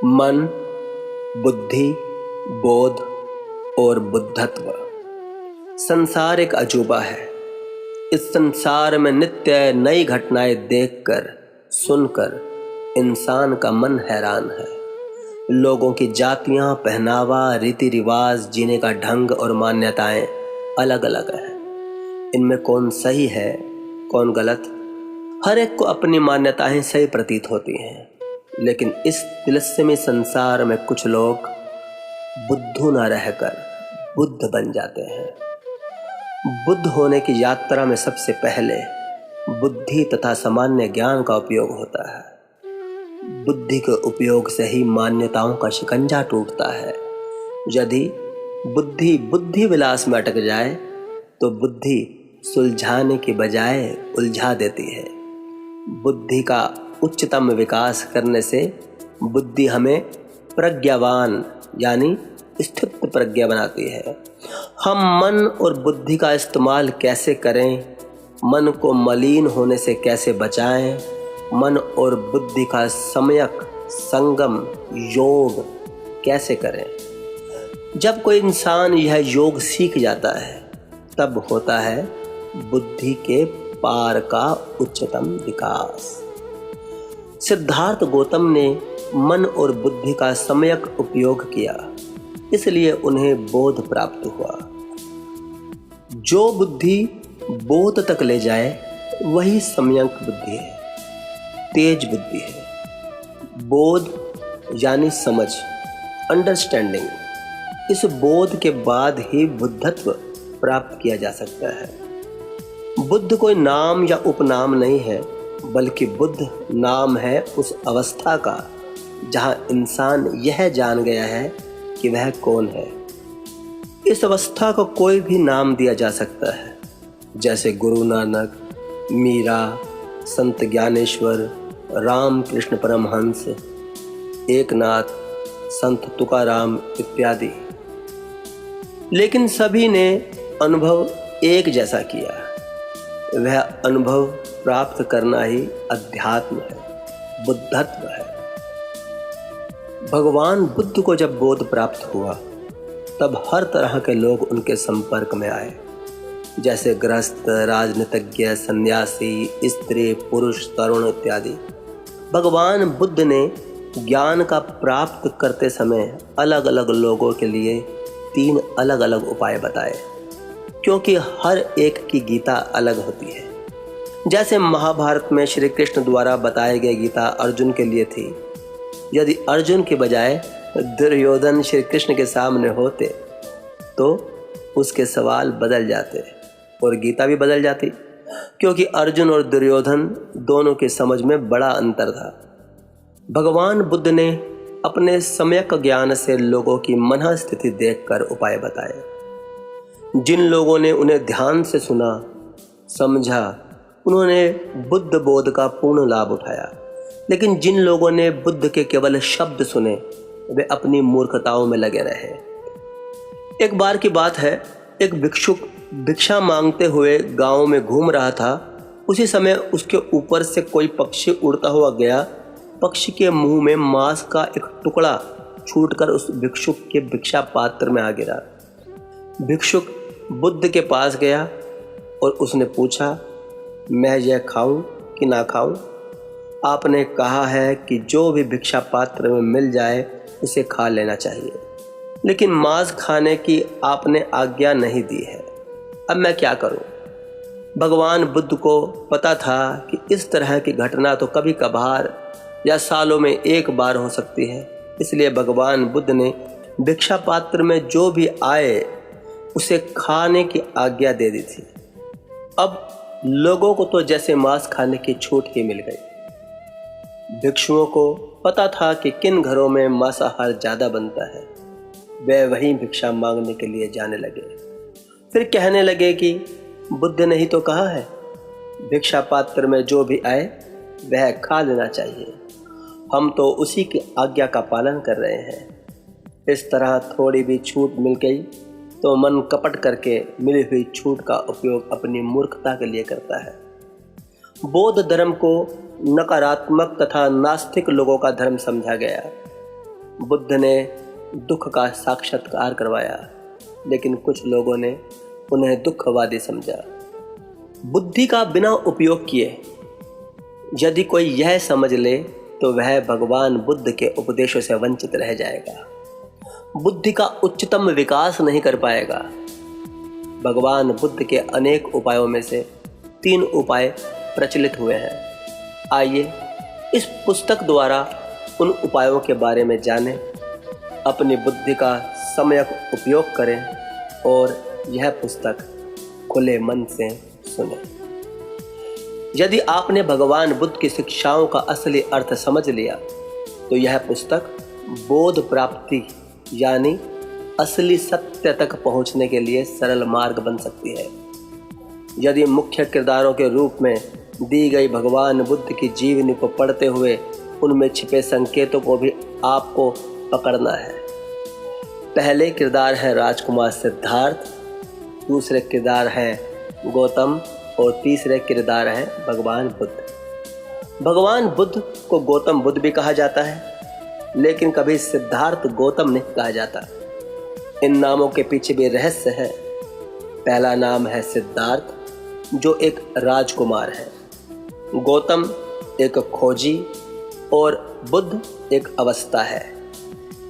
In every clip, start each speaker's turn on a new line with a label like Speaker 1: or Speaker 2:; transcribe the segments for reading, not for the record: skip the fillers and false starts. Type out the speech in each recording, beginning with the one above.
Speaker 1: मन, बुद्धि, बोध और बुद्धत्व। संसार एक अजूबा है। इस संसार में नित्य नई घटनाएं देखकर, सुनकर इंसान का मन हैरान है। लोगों की जातियां, पहनावा, रीति रिवाज, जीने का ढंग और मान्यताएं अलग अलग हैं। इनमें कौन सही है, कौन गलत? हर एक को अपनी मान्यताएं सही प्रतीत होती हैं, लेकिन इस तिलस्मी संसार में कुछ लोग बुद्धू न रहकर बुद्ध बन जाते हैं। बुद्ध होने की यात्रा में सबसे पहले बुद्धि तथा सामान्य ज्ञान का उपयोग होता है। बुद्धि के उपयोग से ही मान्यताओं का शिकंजा टूटता है। यदि बुद्धि बुद्धि विलास में अटक जाए तो बुद्धि सुलझाने की बजाय उलझा देती है। बुद्धि का उच्चतम विकास करने से बुद्धि हमें प्रज्ञावान यानी स्थित प्रज्ञा बनाती है। हम मन और बुद्धि का इस्तेमाल कैसे करें, मन को मलिन होने से कैसे बचाएं, मन और बुद्धि का सम्यक संगम योग कैसे करें। जब कोई इंसान यह योग सीख जाता है तब होता है बुद्धि के पार का उच्चतम विकास। सिद्धार्थ गौतम ने मन और बुद्धि का सम्यक उपयोग किया, इसलिए उन्हें बोध प्राप्त हुआ। जो बुद्धि बोध तक ले जाए वही सम्यक बुद्धि है, तेज बुद्धि है। बोध यानी समझ, अंडरस्टैंडिंग। इस बोध के बाद ही बुद्धत्व प्राप्त किया जा सकता है। बुद्ध कोई नाम या उपनाम नहीं है, बल्कि बुद्ध नाम है उस अवस्था का जहां इंसान यह जान गया है कि वह कौन है। इस अवस्था को कोई भी नाम दिया जा सकता है, जैसे गुरु नानक, मीरा, संत ज्ञानेश्वर, राम कृष्ण परमहंस, एकनाथ, संत तुकाराम इत्यादि। लेकिन सभी ने अनुभव एक जैसा किया। वह अनुभव प्राप्त करना ही अध्यात्म है, बुद्धत्व है। भगवान बुद्ध को जब बोध प्राप्त हुआ तब हर तरह के लोग उनके संपर्क में आए, जैसे गृहस्थ, राजनीतिज्ञ, सन्यासी, स्त्री, पुरुष, तरुण इत्यादि। भगवान बुद्ध ने ज्ञान का प्राप्त करते समय अलग अलग लोगों के लिए 3 अलग अलग उपाय बताए, क्योंकि हर एक की गीता अलग होती है। जैसे महाभारत में श्री कृष्ण द्वारा बताई गई गीता अर्जुन के लिए थी। यदि अर्जुन के बजाय दुर्योधन श्री कृष्ण के सामने होते तो उसके सवाल बदल जाते और गीता भी बदल जाती, क्योंकि अर्जुन और दुर्योधन दोनों की समझ में बड़ा अंतर था। भगवान बुद्ध ने अपने सम्यक ज्ञान से लोगों की मन स्थिति देखकर उपाय बताए। जिन लोगों ने उन्हें ध्यान से सुना, समझा, उन्होंने बुद्ध बोध का पूर्ण लाभ उठाया। लेकिन जिन लोगों ने बुद्ध के केवल शब्द सुने, वे अपनी मूर्खताओं में लगे रहे। एक बार की बात है, एक भिक्षुक भिक्षा मांगते हुए गांव में घूम रहा था। उसी समय उसके ऊपर से कोई पक्षी उड़ता हुआ गया। पक्षी के मुंह में मांस का एक टुकड़ा छूटकर उस भिक्षुक के भिक्षा पात्र में आ गिरा। भिक्षुक बुद्ध के पास गया और उसने पूछा, मैं यह खाऊं कि ना खाऊं? आपने कहा है कि जो भी भिक्षा पात्र में मिल जाए उसे खा लेना चाहिए, लेकिन मांस खाने की आपने आज्ञा नहीं दी है। अब मैं क्या करूं? भगवान बुद्ध को पता था कि इस तरह की घटना तो कभी कभार या सालों में एक बार हो सकती है। इसलिए भगवान बुद्ध ने भिक्षा पात्र में जो भी आए उसे खाने की आज्ञा दे दी थी। अब लोगों को तो जैसे मांस खाने की छूट ही मिल गई। भिक्षुओं को पता था कि किन घरों में मांसाहार ज़्यादा बनता है। वे वहीं भिक्षा मांगने के लिए जाने लगे। फिर कहने लगे कि बुद्ध ने ही तो कहा है, भिक्षा पात्र में जो भी आए वह खा लेना चाहिए। हम तो उसी की आज्ञा का पालन कर रहे हैं। इस तरह थोड़ी भी छूट मिल गई तो मन कपट करके मिली हुई छूट का उपयोग अपनी मूर्खता के लिए करता है। बौद्ध धर्म को नकारात्मक तथा नास्तिक लोगों का धर्म समझा गया। बुद्ध ने दुख का साक्षात्कार करवाया, लेकिन कुछ लोगों ने उन्हें दुखवादी समझा। बुद्धि का बिना उपयोग किए यदि कोई यह समझ ले तो वह भगवान बुद्ध के उपदेशों से वंचित रह जाएगा, बुद्धि का उच्चतम विकास नहीं कर पाएगा। भगवान बुद्ध के अनेक उपायों में से 3 उपाय प्रचलित हुए हैं। आइए इस पुस्तक द्वारा उन उपायों के बारे में जानें, अपनी बुद्धि का सम्यक उपयोग करें और यह पुस्तक खुले मन से सुनें। यदि आपने भगवान बुद्ध की शिक्षाओं का असली अर्थ समझ लिया तो यह पुस्तक बोध प्राप्ति यानी असली सत्य तक पहुंचने के लिए सरल मार्ग बन सकती है। यदि मुख्य किरदारों के रूप में दी गई भगवान बुद्ध की जीवनी को पढ़ते हुए उनमें छिपे संकेतों को भी आपको पकड़ना है। पहले किरदार है राजकुमार सिद्धार्थ, दूसरे किरदार है गौतम और तीसरे किरदार है भगवान बुद्ध। भगवान बुद्ध को गौतम बुद्ध भी कहा जाता है, लेकिन कभी सिद्धार्थ गौतम नहीं कहा जाता। इन नामों के पीछे भी रहस्य है। पहला नाम है सिद्धार्थ, जो एक राजकुमार है, गौतम एक खोजी और बुद्ध एक अवस्था है।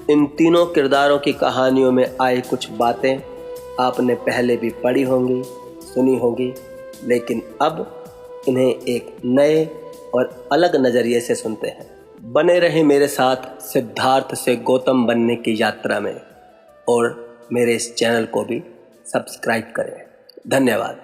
Speaker 1: इन तीनों किरदारों की कहानियों में आई कुछ बातें आपने पहले भी पढ़ी होंगी, सुनी होंगी, लेकिन अब इन्हें एक नए और अलग नज़रिए से सुनते हैं। बने रहें मेरे साथ सिद्धार्थ से गौतम बनने की यात्रा में और मेरे इस चैनल को भी सब्सक्राइब करें। धन्यवाद।